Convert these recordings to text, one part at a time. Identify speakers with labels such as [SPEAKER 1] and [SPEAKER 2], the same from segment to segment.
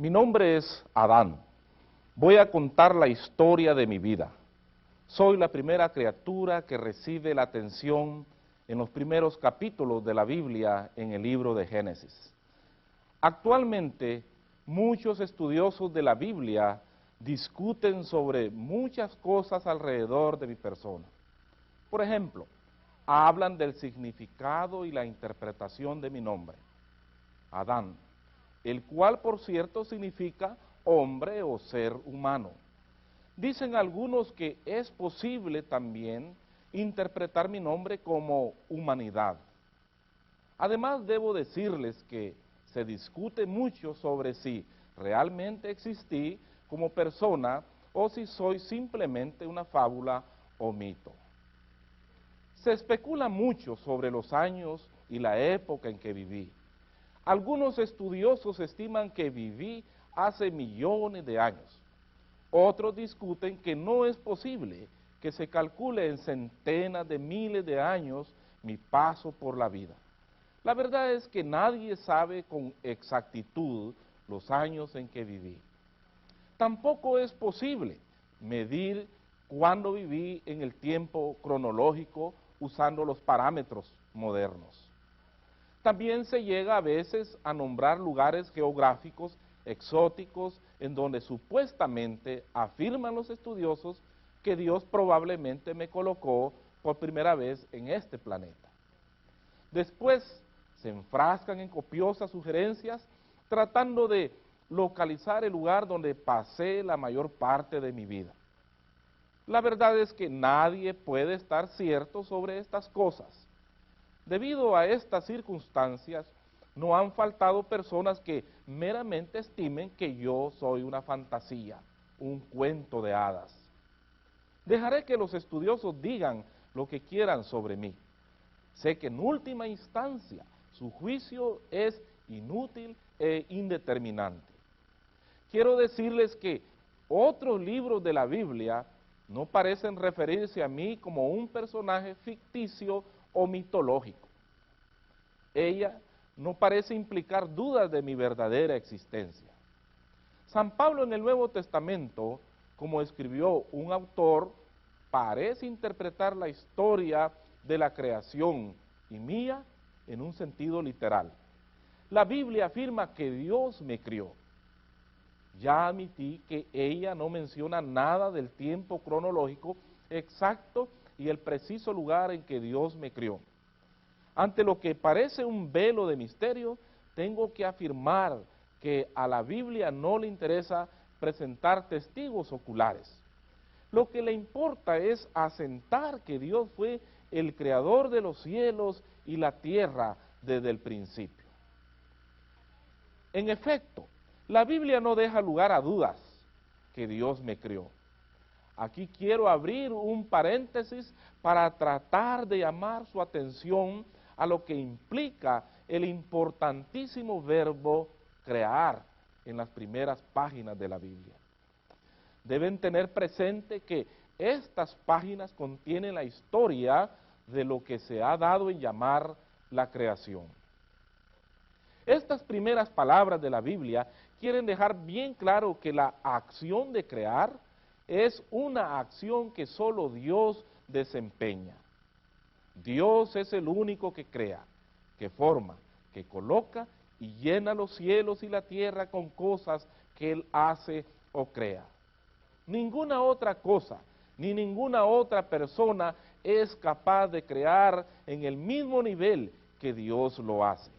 [SPEAKER 1] Mi nombre es Adán. Voy a contar la historia de mi vida. Soy la primera criatura que recibe la atención en los primeros capítulos de la Biblia en el libro de Génesis. Actualmente, muchos estudiosos de la Biblia discuten sobre muchas cosas alrededor de mi persona. Por ejemplo, hablan del significado y la interpretación de mi nombre, Adán, el cual, por cierto, significa hombre o ser humano. Dicen algunos que es posible también interpretar mi nombre como humanidad. Además, debo decirles que se discute mucho sobre si realmente existí como persona o si soy simplemente una fábula o mito. Se especula mucho sobre los años y la época en que viví. Algunos estudiosos estiman que viví hace millones de años. Otros discuten que no es posible que se calcule en centenas de miles de años mi paso por la vida. La verdad es que nadie sabe con exactitud los años en que viví. Tampoco es posible medir cuándo viví en el tiempo cronológico usando los parámetros modernos. También se llega a veces a nombrar lugares geográficos exóticos en donde supuestamente afirman los estudiosos que Dios probablemente me colocó por primera vez en este planeta. Después se enfrascan en copiosas sugerencias tratando de localizar el lugar donde pasé la mayor parte de mi vida. La verdad es que nadie puede estar cierto sobre estas cosas. Debido a estas circunstancias, no han faltado personas que meramente estimen que yo soy una fantasía, un cuento de hadas. Dejaré que los estudiosos digan lo que quieran sobre mí. Sé que en última instancia su juicio es inútil e indeterminante. Quiero decirles que otros libros de la Biblia no parecen referirse a mí como un personaje ficticio o mitológico. Ella no parece implicar dudas de mi verdadera existencia. San Pablo en el Nuevo Testamento, como escribió un autor, parece interpretar la historia de la creación y mía en un sentido literal. La Biblia afirma que Dios me crió. Ya admití que ella no menciona nada del tiempo cronológico exacto y el preciso lugar en que Dios me crió. Ante lo que parece un velo de misterio, tengo que afirmar que a la Biblia no le interesa presentar testigos oculares. Lo que le importa es asentar que Dios fue el creador de los cielos y la tierra desde el principio. En efecto, la Biblia no deja lugar a dudas que Dios me crió. Aquí quiero abrir un paréntesis para tratar de llamar su atención a lo que implica el importantísimo verbo crear en las primeras páginas de la Biblia. Deben tener presente que estas páginas contienen la historia de lo que se ha dado en llamar la creación. Estas primeras palabras de la Biblia quieren dejar bien claro que la acción de crear es una acción que solo Dios desempeña. Dios es el único que crea, que forma, que coloca y llena los cielos y la tierra con cosas que Él hace o crea. Ninguna otra cosa, ni ninguna otra persona es capaz de crear en el mismo nivel que Dios lo hace.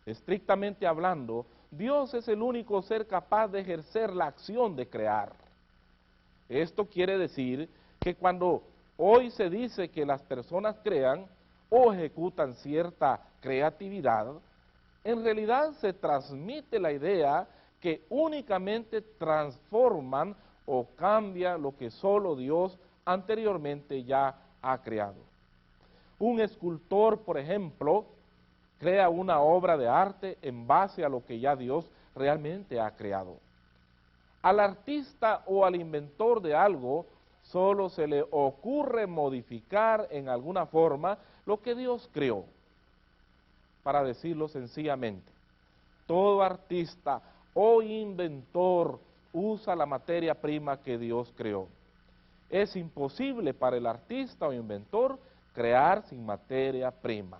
[SPEAKER 1] Estrictamente hablando, Dios es el único ser capaz de ejercer la acción de crear. Esto quiere decir que cuando hoy se dice que las personas crean o ejecutan cierta creatividad, en realidad se transmite la idea que únicamente transforman o cambian lo que solo Dios anteriormente ya ha creado. Un escultor, por ejemplo, crea una obra de arte en base a lo que ya Dios realmente ha creado. Al artista o al inventor de algo solo se le ocurre modificar en alguna forma lo que Dios creó. Para decirlo sencillamente, todo artista o inventor usa la materia prima que Dios creó. Es imposible para el artista o inventor crear sin materia prima.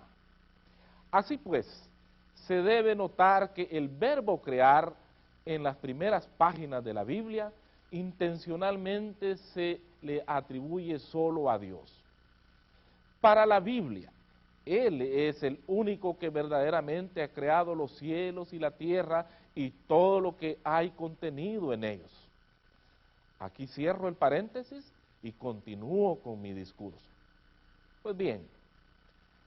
[SPEAKER 1] Así pues, se debe notar que el verbo crear en las primeras páginas de la Biblia intencionalmente se le atribuye solo a Dios. Para la Biblia, Él es el único que verdaderamente ha creado los cielos y la tierra y todo lo que hay contenido en ellos. Aquí cierro el paréntesis y continúo con mi discurso. Pues bien,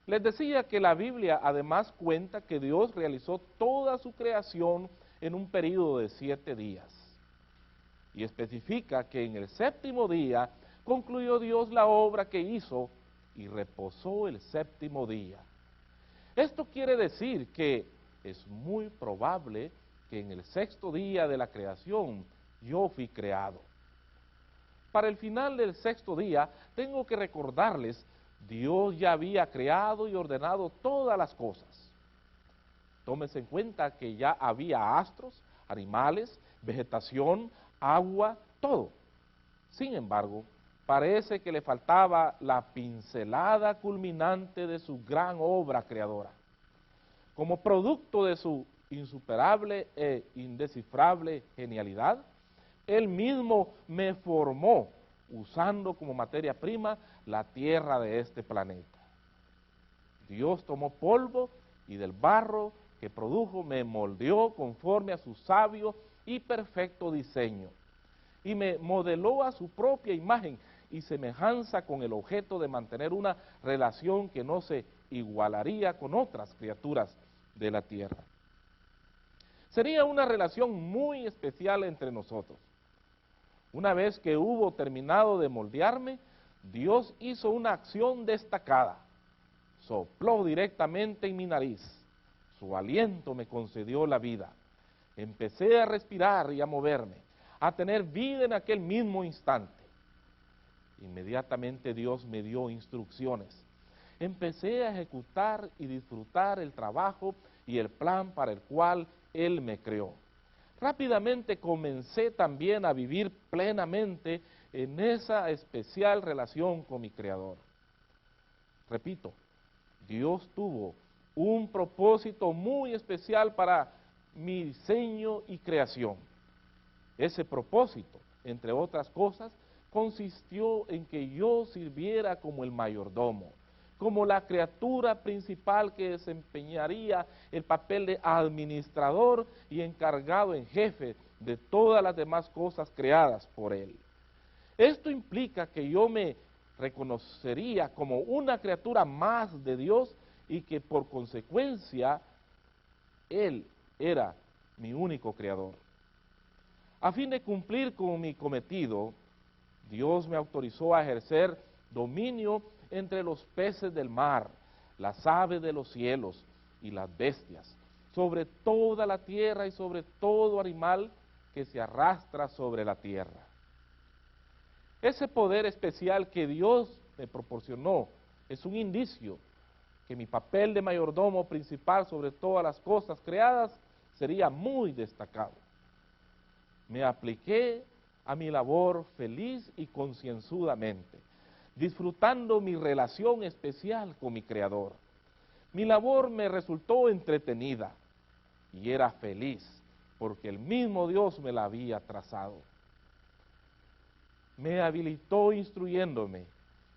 [SPEAKER 1] les decía que la Biblia además cuenta que Dios realizó toda su creación en un periodo de 7 días. Y especifica que en el 7º día concluyó Dios la obra que hizo y reposó el 7º día. Esto quiere decir que es muy probable que en el 6º día de la creación yo fui creado. Para el final del 6º día tengo que recordarles, Dios ya había creado y ordenado todas las cosas. Tómese en cuenta que ya había astros, animales, vegetación, agua, todo. Sin embargo, parece que le faltaba la pincelada culminante de su gran obra creadora. Como producto de su insuperable e indescifrable genialidad, Él mismo me formó usando como materia prima la tierra de este planeta. Dios tomó polvo y del barro que produjo me moldeó conforme a su sabio y perfecto diseño, y me modeló a su propia imagen y semejanza con el objeto de mantener una relación que no se igualaría con otras criaturas de la tierra. Sería una relación muy especial entre nosotros. Una vez que hubo terminado de moldearme, Dios hizo una acción destacada. Sopló directamente en mi nariz. Su aliento me concedió la vida. Empecé a respirar y a moverme, a tener vida en aquel mismo instante. Inmediatamente Dios me dio instrucciones. Empecé a ejecutar y disfrutar el trabajo y el plan para el cual Él me creó. Rápidamente comencé también a vivir plenamente en esa especial relación con mi Creador. Repito, Dios tuvo un propósito muy especial para mi diseño y creación. Ese propósito, entre otras cosas, consistió en que yo sirviera como el mayordomo, como la criatura principal que desempeñaría el papel de administrador y encargado en jefe de todas las demás cosas creadas por Él. Esto implica que yo me reconocería como una criatura más de Dios y que por consecuencia Él era mi único creador. A fin de cumplir con mi cometido, Dios me autorizó a ejercer dominio entre los peces del mar, las aves de los cielos y las bestias, sobre toda la tierra y sobre todo animal que se arrastra sobre la tierra. Ese poder especial que Dios me proporcionó es un indicio que mi papel de mayordomo principal sobre todas las cosas creadas sería muy destacado. Me apliqué a mi labor feliz y concienzudamente, disfrutando mi relación especial con mi Creador. Mi labor me resultó entretenida y era feliz porque el mismo Dios me la había trazado. Me habilitó instruyéndome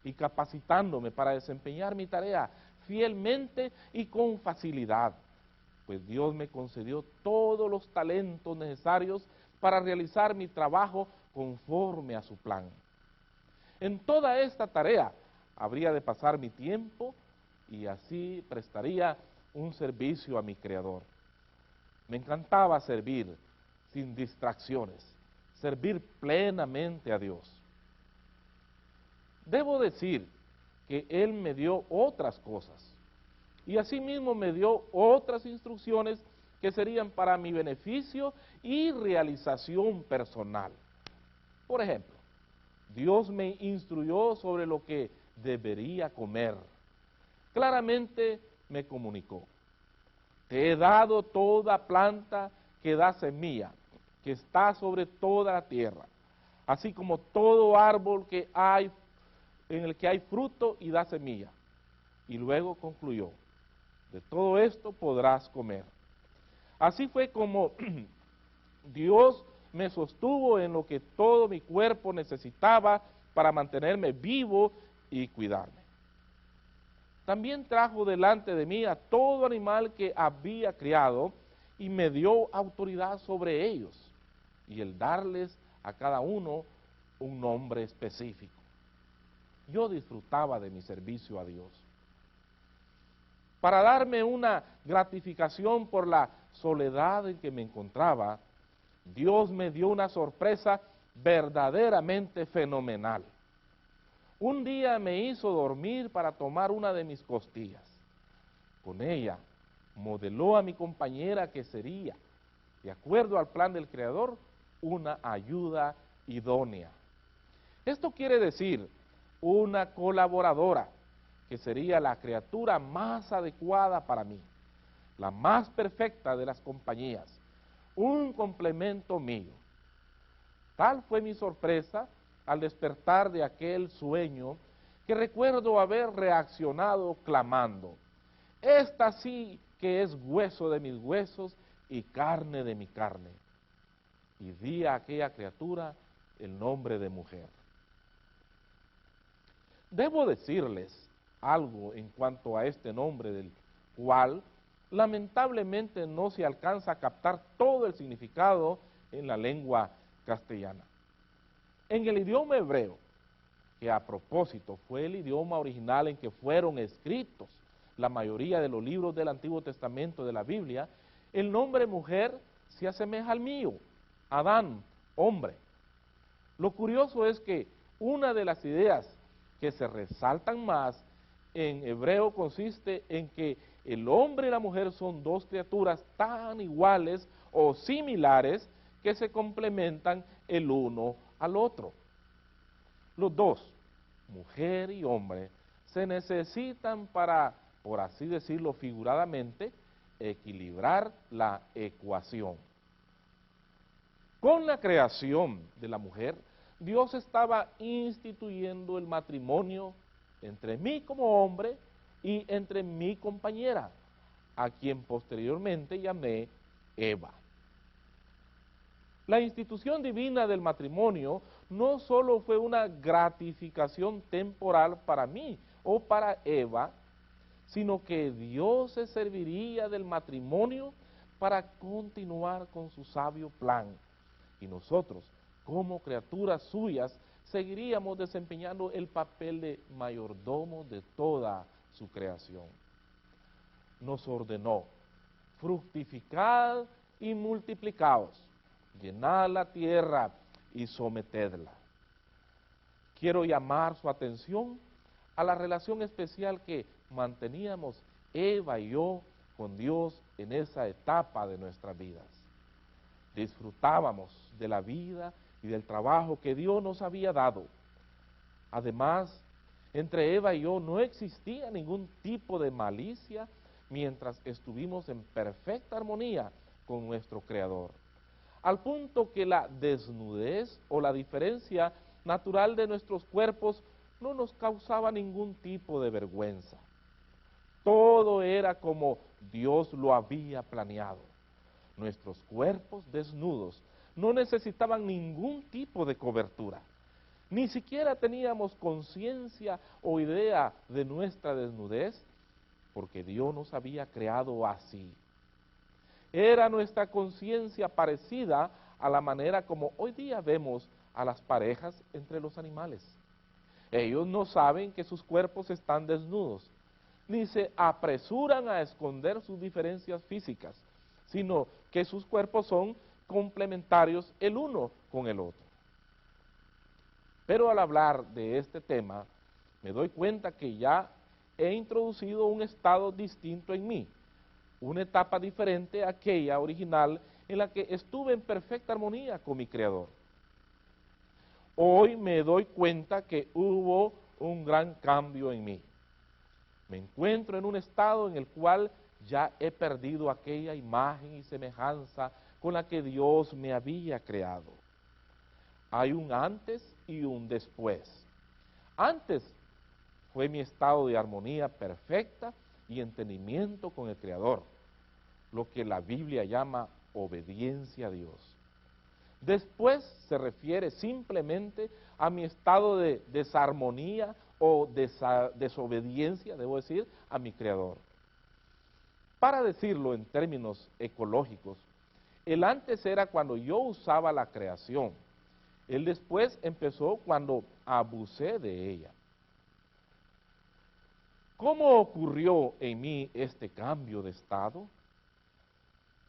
[SPEAKER 1] y capacitándome para desempeñar mi tarea fielmente y con facilidad, pues Dios me concedió todos los talentos necesarios para realizar mi trabajo conforme a su plan. En toda esta tarea habría de pasar mi tiempo y así prestaría un servicio a mi Creador. Me encantaba servir sin distracciones, servir plenamente a Dios. Debo decir que Él me dio otras cosas y asimismo me dio otras instrucciones que serían para mi beneficio y realización personal. Por ejemplo, Dios me instruyó sobre lo que debería comer. Claramente me comunicó: te he dado toda planta que da semilla, que está sobre toda la tierra, así como todo árbol que hay, en el que hay fruto y da semilla. Y luego concluyó, de todo esto podrás comer. Así fue como Dios me sostuvo en lo que todo mi cuerpo necesitaba para mantenerme vivo y cuidarme. También trajo delante de mí a todo animal que había criado y me dio autoridad sobre ellos, y el darles a cada uno un nombre específico. Yo disfrutaba de mi servicio a Dios. Para darme una gratificación por la soledad en que me encontraba, Dios me dio una sorpresa verdaderamente fenomenal. Un día me hizo dormir para tomar una de mis costillas. Con ella modeló a mi compañera que sería, de acuerdo al plan del Creador, una ayuda idónea. Esto quiere decir una colaboradora, que sería la criatura más adecuada para mí, la más perfecta de las compañías, un complemento mío. Tal fue mi sorpresa al despertar de aquel sueño, que recuerdo haber reaccionado clamando, esta sí que es hueso de mis huesos y carne de mi carne. Y di a aquella criatura el nombre de mujer. Debo decirles algo en cuanto a este nombre, del cual lamentablemente no se alcanza a captar todo el significado en la lengua castellana. En el idioma hebreo, que a propósito fue el idioma original en que fueron escritos la mayoría de los libros del Antiguo Testamento de la Biblia, el nombre mujer se asemeja al mío, Adán, hombre. Lo curioso es que una de las ideas que se resaltan más en hebreo consiste en que el hombre y la mujer son dos criaturas tan iguales o similares que se complementan el uno al otro. Los dos, mujer y hombre, se necesitan para, por así decirlo figuradamente, equilibrar la ecuación. Con la creación de la mujer, Dios estaba instituyendo el matrimonio entre mí como hombre y entre mi compañera, a quien posteriormente llamé Eva. La institución divina del matrimonio no solo fue una gratificación temporal para mí o para Eva, sino que Dios se serviría del matrimonio para continuar con su sabio plan. Y nosotros, como criaturas suyas, seguiríamos desempeñando el papel de mayordomo de toda su creación. Nos ordenó, fructificad y multiplicaos, llenad la tierra y sometedla. Quiero llamar su atención a la relación especial que manteníamos Eva y yo con Dios en esa etapa de nuestras vidas. Disfrutábamos de la vida y del trabajo que Dios nos había dado. Además, entre Eva y yo no existía ningún tipo de malicia mientras estuvimos en perfecta armonía con nuestro Creador, al punto que la desnudez o la diferencia natural de nuestros cuerpos no nos causaba ningún tipo de vergüenza. Todo era como Dios lo había planeado. Nuestros cuerpos desnudos no necesitaban ningún tipo de cobertura. Ni siquiera teníamos conciencia o idea de nuestra desnudez, porque Dios nos había creado así. Era nuestra conciencia parecida a la manera como hoy día vemos a las parejas entre los animales. Ellos no saben que sus cuerpos están desnudos, ni se apresuran a esconder sus diferencias físicas, sino que sus cuerpos son complementarios el uno con el otro. Pero al hablar de este tema, me doy cuenta que ya he introducido un estado distinto en mí, una etapa diferente a aquella original en la que estuve en perfecta armonía con mi Creador. Hoy me doy cuenta que hubo un gran cambio en mí. Me encuentro en un estado en el cual ya he perdido aquella imagen y semejanza con la que Dios me había creado. Hay un antes y un después. Antes fue mi estado de armonía perfecta y entendimiento con el Creador, lo que la Biblia llama obediencia a Dios. Después se refiere simplemente a mi estado de desarmonía o desobediencia, debo decir, a mi Creador. Para decirlo en términos ecológicos, el antes era cuando yo usaba la creación, el después empezó cuando abusé de ella. ¿Cómo ocurrió en mí este cambio de estado?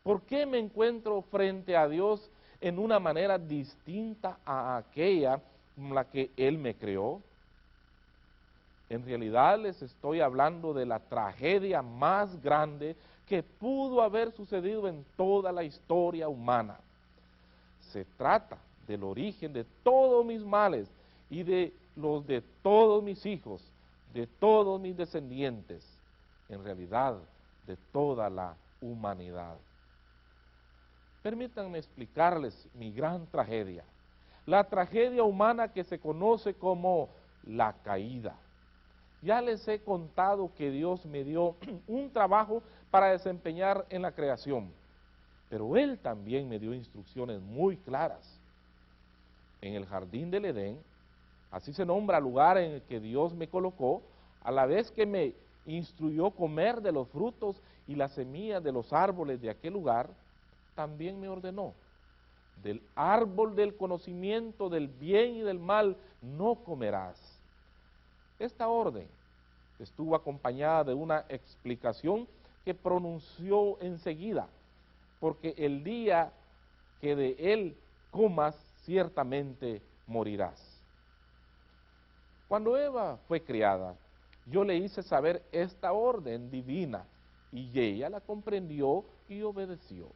[SPEAKER 1] ¿Por qué me encuentro frente a Dios en una manera distinta a aquella con la que Él me creó? En realidad les estoy hablando de la tragedia más grande que pudo haber sucedido en toda la historia humana. Se trata del origen de todos mis males y de los de todos mis hijos, de todos mis descendientes, en realidad de toda la humanidad. Permítanme explicarles mi gran tragedia, la tragedia humana que se conoce como la caída. Ya les he contado que Dios me dio un trabajo para desempeñar en la creación, pero Él también me dio instrucciones muy claras. En el jardín del Edén, así se nombra el lugar en el que Dios me colocó, a la vez que me instruyó comer de los frutos y las semillas de los árboles de aquel lugar, también me ordenó: del árbol del conocimiento del bien y del mal no comerás. Esta orden estuvo acompañada de una explicación que pronunció enseguida: porque el día que de él comas, ciertamente morirás. Cuando Eva fue criada, yo le hice saber esta orden divina, y ella la comprendió y obedeció.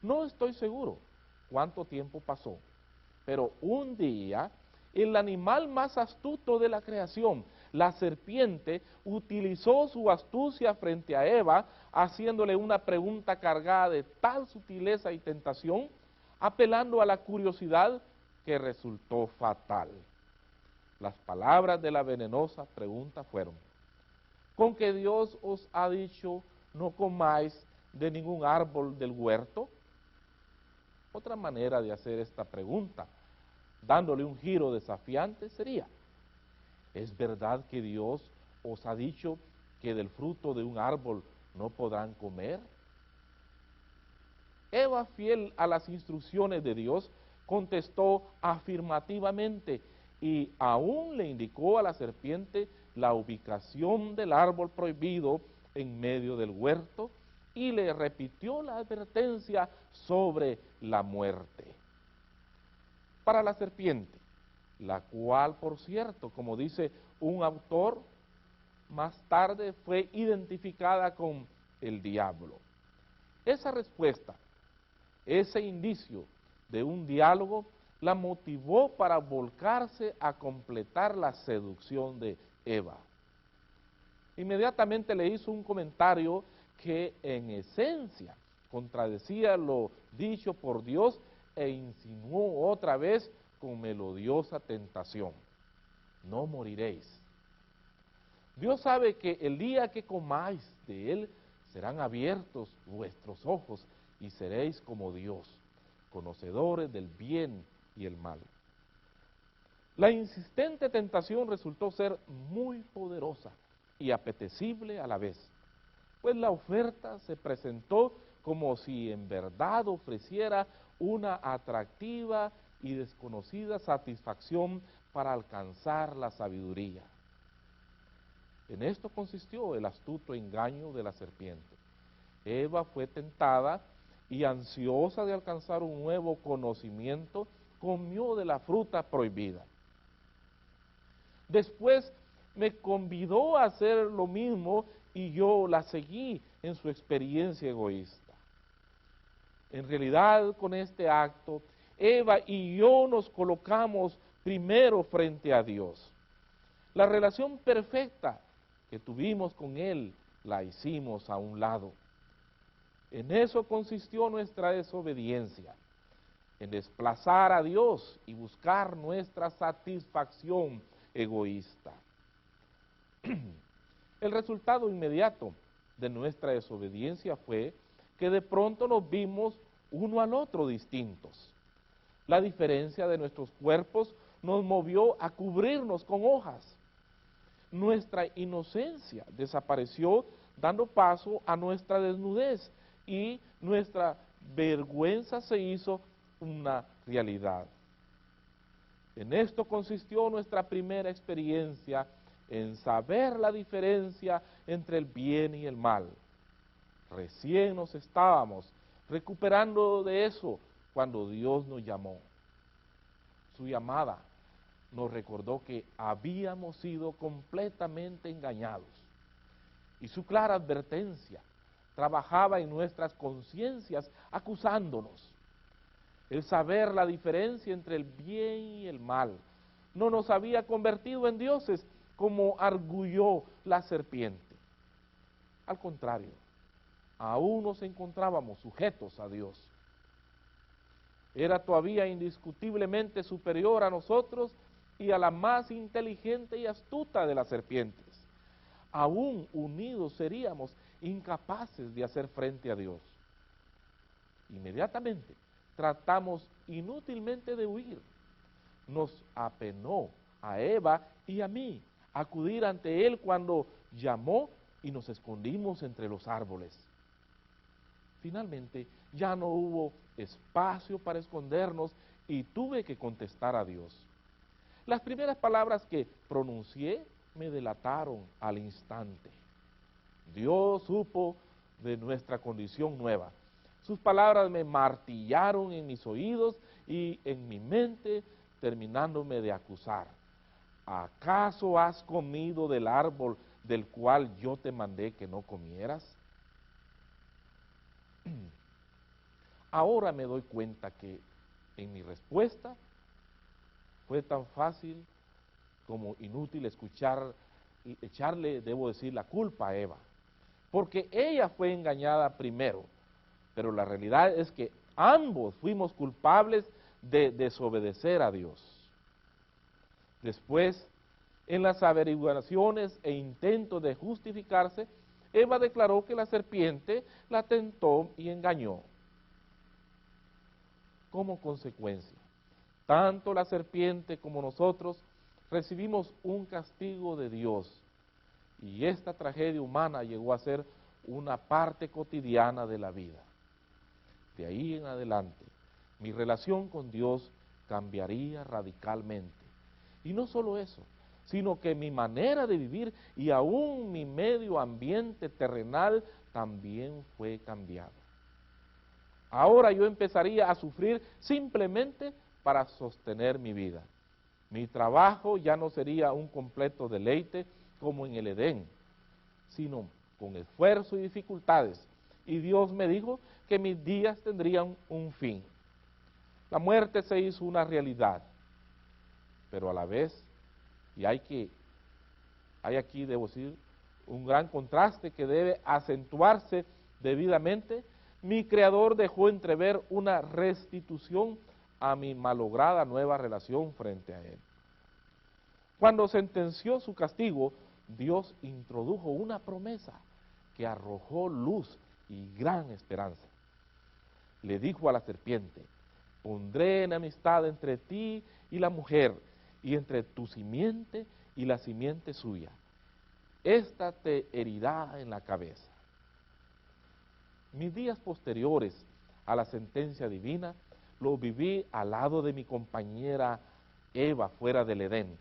[SPEAKER 1] No estoy seguro cuánto tiempo pasó, pero un día el animal más astuto de la creación, la serpiente, utilizó su astucia frente a Eva, haciéndole una pregunta cargada de tal sutileza y tentación, apelando a la curiosidad, que resultó fatal. Las palabras de la venenosa pregunta fueron: ¿con que Dios os ha dicho no comáis de ningún árbol del huerto? Otra manera de hacer esta pregunta, dándole un giro desafiante, sería: ¿es verdad que Dios os ha dicho que del fruto de un árbol no podrán comer? Eva, fiel a las instrucciones de Dios, contestó afirmativamente, y aún le indicó a la serpiente la ubicación del árbol prohibido en medio del huerto, y le repitió la advertencia sobre la muerte. Para la serpiente, la cual, por cierto, como dice un autor, más tarde fue identificada con el diablo. Esa respuesta, ese indicio de un diálogo, la motivó para volcarse a completar la seducción de Eva. Inmediatamente le hizo un comentario que en esencia contradecía lo dicho por Dios e insinuó otra vez con melodiosa tentación: no moriréis. Dios sabe que el día que comáis de él serán abiertos vuestros ojos y seréis como Dios, conocedores del bien y el mal. La insistente tentación resultó ser muy poderosa y apetecible a la vez, pues la oferta se presentó como si en verdad ofreciera una atractiva y desconocida satisfacción para alcanzar la sabiduría. En esto consistió el astuto engaño de la serpiente. Eva fue tentada y, ansiosa de alcanzar un nuevo conocimiento, comió de la fruta prohibida. Después me convidó a hacer lo mismo y yo la seguí en su experiencia egoísta. En realidad, con este acto, Eva y yo nos colocamos primero frente a Dios. La relación perfecta que tuvimos con Él la hicimos a un lado. En eso consistió nuestra desobediencia, en desplazar a Dios y buscar nuestra satisfacción egoísta. El resultado inmediato de nuestra desobediencia fue que de pronto nos vimos uno al otro distintos. La diferencia de nuestros cuerpos nos movió a cubrirnos con hojas. Nuestra inocencia desapareció, dando paso a nuestra desnudez, y nuestra vergüenza se hizo una realidad. En esto consistió nuestra primera experiencia, en saber la diferencia entre el bien y el mal. Recién nos estábamos recuperando de eso cuando Dios nos llamó. Su llamada nos recordó que habíamos sido completamente engañados, y su clara advertencia trabajaba en nuestras conciencias acusándonos. El saber la diferencia entre el bien y el mal no nos había convertido en dioses como arguyó la serpiente. Al contrario, aún nos encontrábamos sujetos a Dios. Era todavía indiscutiblemente superior a nosotros y a la más inteligente y astuta de las serpientes. Aún unidos seríamos incapaces de hacer frente a Dios. Inmediatamente tratamos inútilmente de huir. Nos apenó a Eva y a mí acudir ante Él cuando llamó y nos escondimos entre los árboles. Finalmente ya no hubo espacio para escondernos y tuve que contestar a Dios. Las primeras palabras que pronuncié me delataron al instante. Dios supo de nuestra condición nueva. Sus palabras me martillaron en mis oídos y en mi mente, terminándome de acusar. ¿Acaso has comido del árbol del cual yo te mandé que no comieras? Ahora me doy cuenta que en mi respuesta fue tan fácil como inútil echarle, debo decir, la culpa a Eva, porque ella fue engañada primero, pero la realidad es que ambos fuimos culpables de desobedecer a Dios. Después, en las averiguaciones e intentos de justificarse, Eva declaró que la serpiente la tentó y engañó. Como consecuencia, tanto la serpiente como nosotros recibimos un castigo de Dios, y esta tragedia humana llegó a ser una parte cotidiana de la vida. De ahí en adelante, mi relación con Dios cambiaría radicalmente. Y no solo eso, sino que mi manera de vivir y aún mi medio ambiente terrenal también fue cambiado. Ahora yo empezaría a sufrir simplemente para sostener mi vida. Mi trabajo ya no sería un completo deleite como en el Edén, sino con esfuerzo y dificultades. Y Dios me dijo que mis días tendrían un fin. La muerte se hizo una realidad, pero a la vez, y hay aquí, debo decir, un gran contraste que debe acentuarse debidamente. Mi Creador dejó entrever una restitución a mi malograda nueva relación frente a Él. Cuando sentenció su castigo, Dios introdujo una promesa que arrojó luz y gran esperanza. Le dijo a la serpiente: pondré enemistad entre ti y la mujer, y entre tu simiente y la simiente suya. Esta te herirá en la cabeza. Mis días posteriores a la sentencia divina los viví al lado de mi compañera Eva fuera del Edén,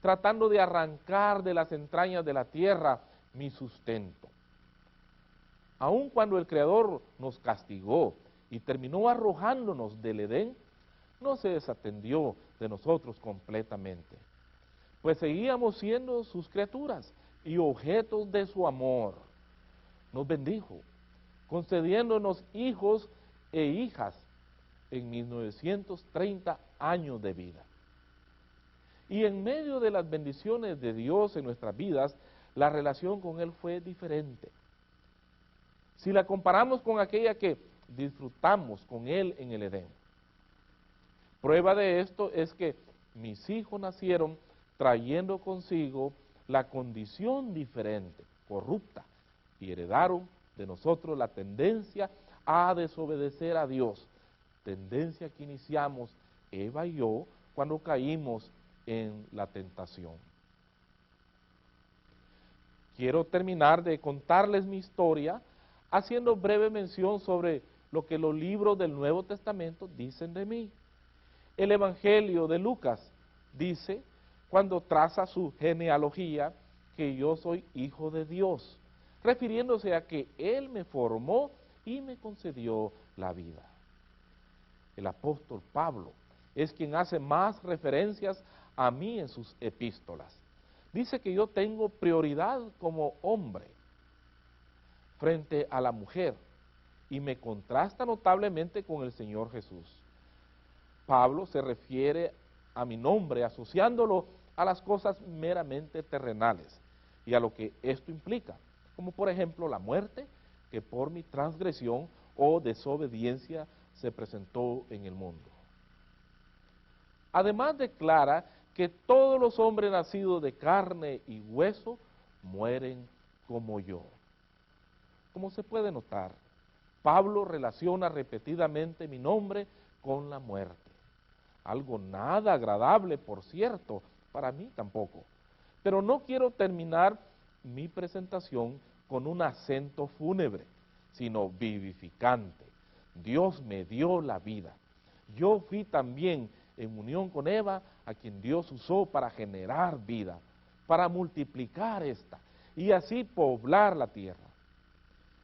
[SPEAKER 1] tratando de arrancar de las entrañas de la tierra mi sustento. Aun cuando el Creador nos castigó y terminó arrojándonos del Edén, no se desatendió de nosotros completamente, pues seguíamos siendo sus criaturas y objetos de su amor. Nos bendijo, concediéndonos hijos e hijas en mis 930 años de vida. Y en medio de las bendiciones de Dios en nuestras vidas, la relación con Él fue diferente. si la comparamos con aquella que disfrutamos con Él en el Edén. Prueba de esto es que mis hijos nacieron trayendo consigo la condición diferente, corrupta, y heredaron de nosotros la tendencia a desobedecer a Dios, tendencia que iniciamos Eva y yo cuando caímos en la tentación. Quiero terminar de contarles mi historia haciendo breve mención sobre lo que los libros del Nuevo Testamento dicen de mí. El Evangelio de Lucas dice, cuando traza su genealogía, que yo soy hijo de Dios, refiriéndose a que Él me formó y me concedió la vida. El apóstol Pablo es quien hace más referencias a mí en sus epístolas. Dice que yo tengo prioridad como hombre frente a la mujer y me contrasta notablemente con el Señor Jesús. Pablo se refiere a mi nombre asociándolo a las cosas meramente terrenales y a lo que esto implica, como por ejemplo la muerte que por mi transgresión o desobediencia se presentó en el mundo. Además declara que todos los hombres nacidos de carne y hueso mueren como yo. Como se puede notar, Pablo relaciona repetidamente mi nombre con la muerte. Algo nada agradable, por cierto, para mí tampoco. Pero no quiero terminar mi presentación con un acento fúnebre, sino vivificante. Dios me dio la vida. Yo fui también en unión con Eva, a quien Dios usó para generar vida, para multiplicar esta y así poblar la tierra.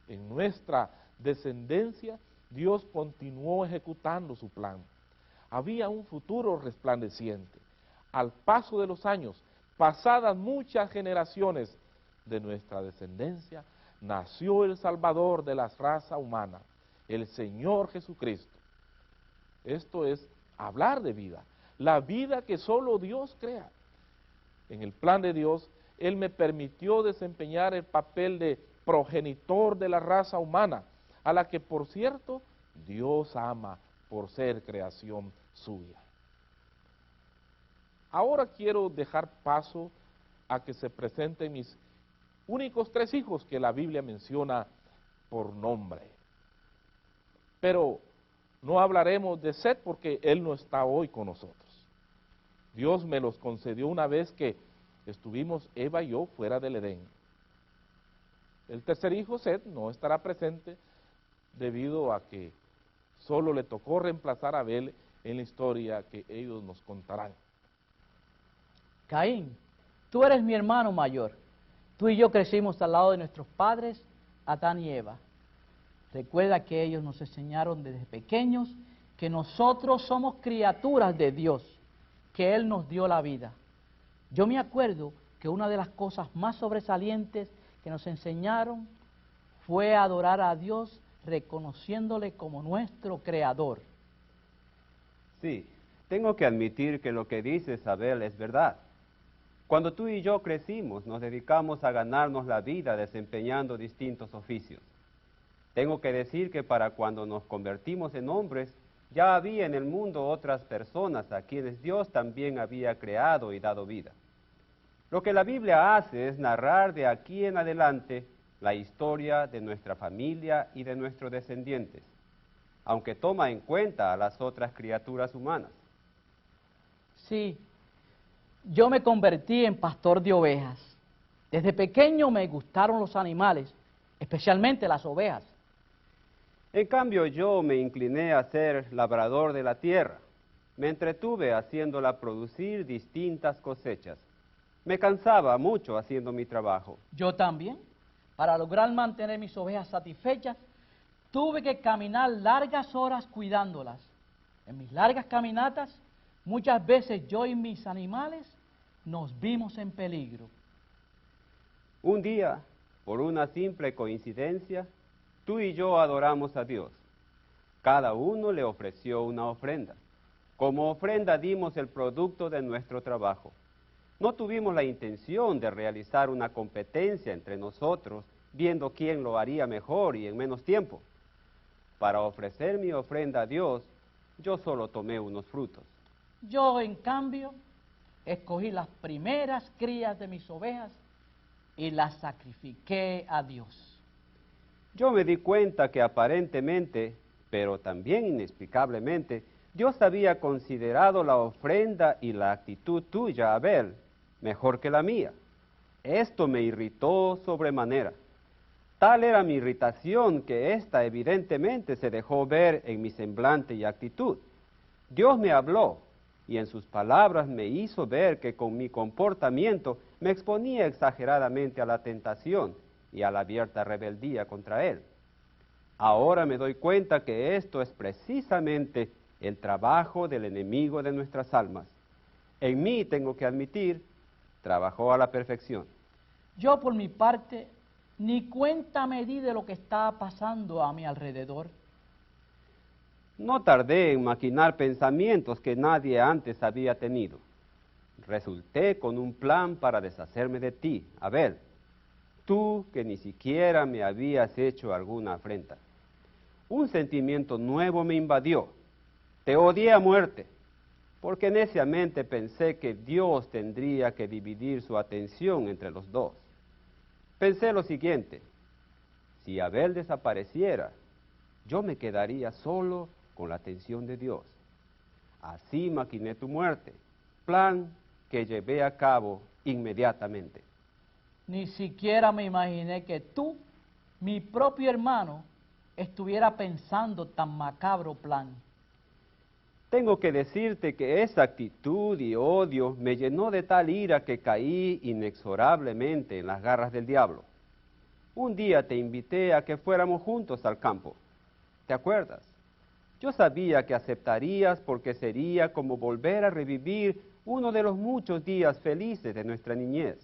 [SPEAKER 1] En nuestra descendencia, Dios continuó ejecutando su plan. Había un futuro resplandeciente. Al paso de los años, pasadas muchas generaciones de nuestra descendencia, nació el Salvador de la raza humana, el Señor Jesucristo. Esto es hablar de vida, la vida que solo Dios crea. En el plan de Dios, Él me permitió desempeñar el papel de progenitor de la raza humana, a la que, por cierto, Dios ama por ser creación suya. Ahora quiero dejar paso a que se presenten mis únicos 3 hijos que la Biblia menciona por nombre. Pero no hablaremos de Set porque él no está hoy con nosotros. Dios me los concedió una vez que estuvimos Eva y yo fuera del Edén. El tercer hijo, Set, no estará presente debido a que solo le tocó reemplazar a Abel en la historia que ellos nos contarán.
[SPEAKER 2] Caín, tú eres mi hermano mayor. Tú y yo crecimos al lado de nuestros padres, Adán y Eva. Recuerda que ellos nos enseñaron desde pequeños que nosotros somos criaturas de Dios, que Él nos dio la vida. Yo me acuerdo que una de las cosas más sobresalientes que nos enseñaron fue adorar a Dios reconociéndole como nuestro Creador.
[SPEAKER 3] Sí, tengo que admitir que lo que dice Abel es verdad. Cuando tú y yo crecimos, nos dedicamos a ganarnos la vida desempeñando distintos oficios. Tengo que decir que para cuando nos convertimos en hombres, ya había en el mundo otras personas a quienes Dios también había creado y dado vida. Lo que la Biblia hace es narrar de aquí en adelante la historia de nuestra familia y de nuestros descendientes, aunque toma en cuenta a las otras criaturas humanas.
[SPEAKER 2] Sí, yo me convertí en pastor de ovejas. Desde pequeño me gustaron los animales, especialmente las ovejas.
[SPEAKER 3] En cambio, yo me incliné a ser labrador de la tierra. Me entretuve haciéndola producir distintas cosechas. Me cansaba mucho haciendo mi trabajo.
[SPEAKER 2] Yo también, para lograr mantener mis ovejas satisfechas, tuve que caminar largas horas cuidándolas. En mis largas caminatas, muchas veces yo y mis animales nos vimos en peligro.
[SPEAKER 3] Un día, por una simple coincidencia, tú y yo adoramos a Dios. Cada uno le ofreció una ofrenda. Como ofrenda dimos el producto de nuestro trabajo. No tuvimos la intención de realizar una competencia entre nosotros viendo quién lo haría mejor y en menos tiempo. Para ofrecer mi ofrenda a Dios, yo solo tomé unos frutos.
[SPEAKER 2] Yo, en cambio, escogí las primeras crías de mis ovejas y las sacrifiqué a Dios.
[SPEAKER 3] Yo me di cuenta que aparentemente, pero también inexplicablemente, Dios había considerado la ofrenda y la actitud tuya, Abel, mejor que la mía. Esto me irritó sobremanera. Tal era mi irritación que ésta evidentemente se dejó ver en mi semblante y actitud. Dios me habló y en sus palabras me hizo ver que con mi comportamiento me exponía exageradamente a la tentación y a la abierta rebeldía contra Él. Ahora me doy cuenta que esto es precisamente el trabajo del enemigo de nuestras almas. En mí, tengo que admitir, trabajó a la perfección.
[SPEAKER 2] Yo, por mi parte, ni cuenta me di de lo que estaba pasando a mi alrededor.
[SPEAKER 3] No tardé en maquinar pensamientos que nadie antes había tenido. Resulté con un plan para deshacerme de ti, Abel, tú que ni siquiera me habías hecho alguna afrenta. Un sentimiento nuevo me invadió. Te odié a muerte, porque neciamente pensé que Dios tendría que dividir su atención entre los dos. Pensé lo siguiente: si Abel desapareciera, yo me quedaría solo con la atención de Dios. Así maquiné tu muerte, plan que llevé a cabo inmediatamente.
[SPEAKER 2] Ni siquiera me imaginé que tú, mi propio hermano, estuviera pensando tan macabro plan.
[SPEAKER 3] Tengo que decirte que esa actitud y odio me llenó de tal ira que caí inexorablemente en las garras del diablo. Un día te invité a que fuéramos juntos al campo. ¿Te acuerdas? Yo sabía que aceptarías porque sería como volver a revivir uno de los muchos días felices de nuestra niñez.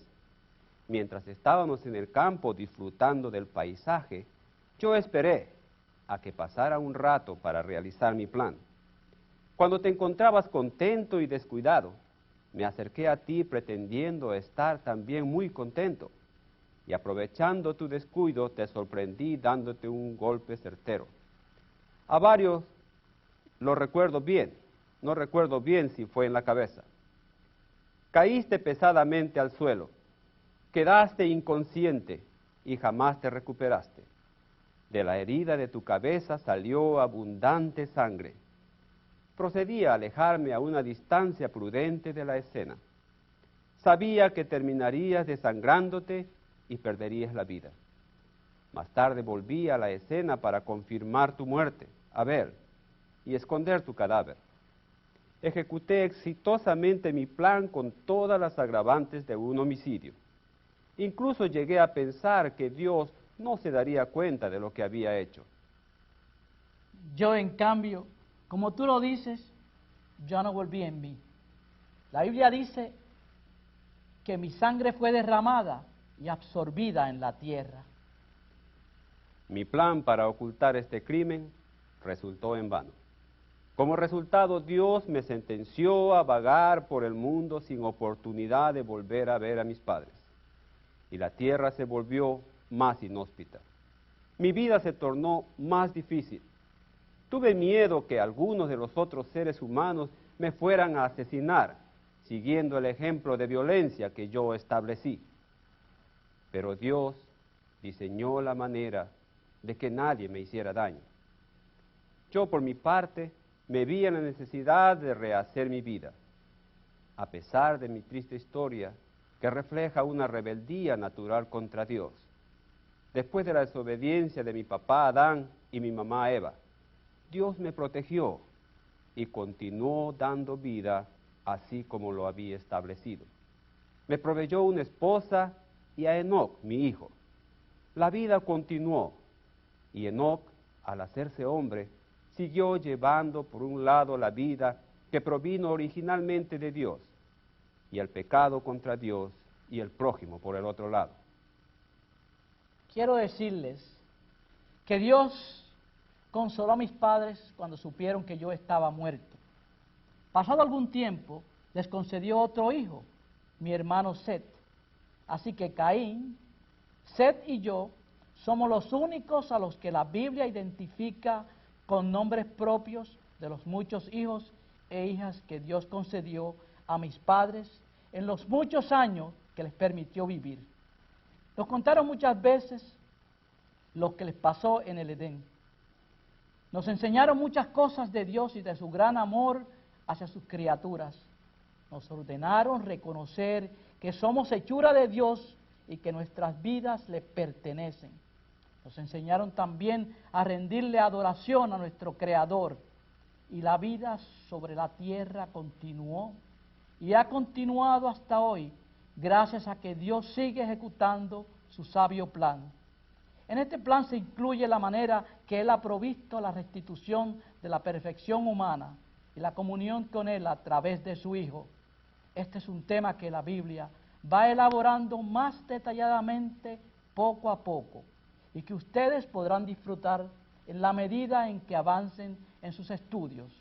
[SPEAKER 3] Mientras estábamos en el campo disfrutando del paisaje, yo esperé a que pasara un rato para realizar mi plan. Cuando te encontrabas contento y descuidado, me acerqué a ti pretendiendo estar también muy contento, y aprovechando tu descuido te sorprendí dándote un golpe certero. A varios lo recuerdo bien, no recuerdo bien si fue en la cabeza. Caíste pesadamente al suelo, quedaste inconsciente y jamás te recuperaste. De la herida de tu cabeza salió abundante sangre. Procedí a alejarme a una distancia prudente de la escena. Sabía que terminarías desangrándote y perderías la vida. Más tarde volví a la escena para confirmar tu muerte, Abel, y esconder tu cadáver. Ejecuté exitosamente mi plan con todas las agravantes de un homicidio. Incluso llegué a pensar que Dios no se daría cuenta de lo que había hecho.
[SPEAKER 2] Yo, en cambio, como tú lo dices, yo no volví en mí. La Biblia dice que mi sangre fue derramada y absorbida en la tierra.
[SPEAKER 3] Mi plan para ocultar este crimen resultó en vano. Como resultado, Dios me sentenció a vagar por el mundo sin oportunidad de volver a ver a mis padres. Y la tierra se volvió más inhóspita. Mi vida se tornó más difícil. Tuve miedo que algunos de los otros seres humanos me fueran a asesinar, siguiendo el ejemplo de violencia que yo establecí. Pero Dios diseñó la manera de que nadie me hiciera daño. Yo, por mi parte, me vi en la necesidad de rehacer mi vida. A pesar de mi triste historia, que refleja una rebeldía natural contra Dios. Después de la desobediencia de mi papá Adán y mi mamá Eva, Dios me protegió y continuó dando vida así como lo había establecido. Me proveyó una esposa y a Enoc, mi hijo. La vida continuó y Enoc, al hacerse hombre, siguió llevando por un lado la vida que provino originalmente de Dios y el pecado contra Dios y el prójimo por el otro lado.
[SPEAKER 2] Quiero decirles que Dios consoló a mis padres cuando supieron que yo estaba muerto. Pasado algún tiempo, les concedió otro hijo, mi hermano Set. Así que Caín, Set y yo Somos los únicos a los que la Biblia identifica con nombres propios de los muchos hijos e hijas que Dios concedió a mis padres en los muchos años que les permitió vivir. Nos contaron muchas veces lo que les pasó en el Edén. Nos enseñaron muchas cosas de Dios y de su gran amor hacia sus criaturas. Nos ordenaron reconocer que somos hechura de Dios y que nuestras vidas le pertenecen. Nos enseñaron también a rendirle adoración a nuestro Creador. Y la vida sobre la tierra continuó y ha continuado hasta hoy, gracias a que Dios sigue ejecutando su sabio plan. En este plan se incluye la manera que Él ha provisto la restitución de la perfección humana y la comunión con Él a través de su Hijo. Este es un tema que la Biblia va elaborando más detalladamente poco a poco y que ustedes podrán disfrutar en la medida en que avancen en sus estudios.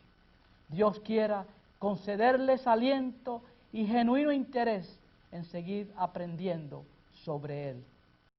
[SPEAKER 2] Dios quiera concederles aliento y genuino interés en seguir aprendiendo sobre Él.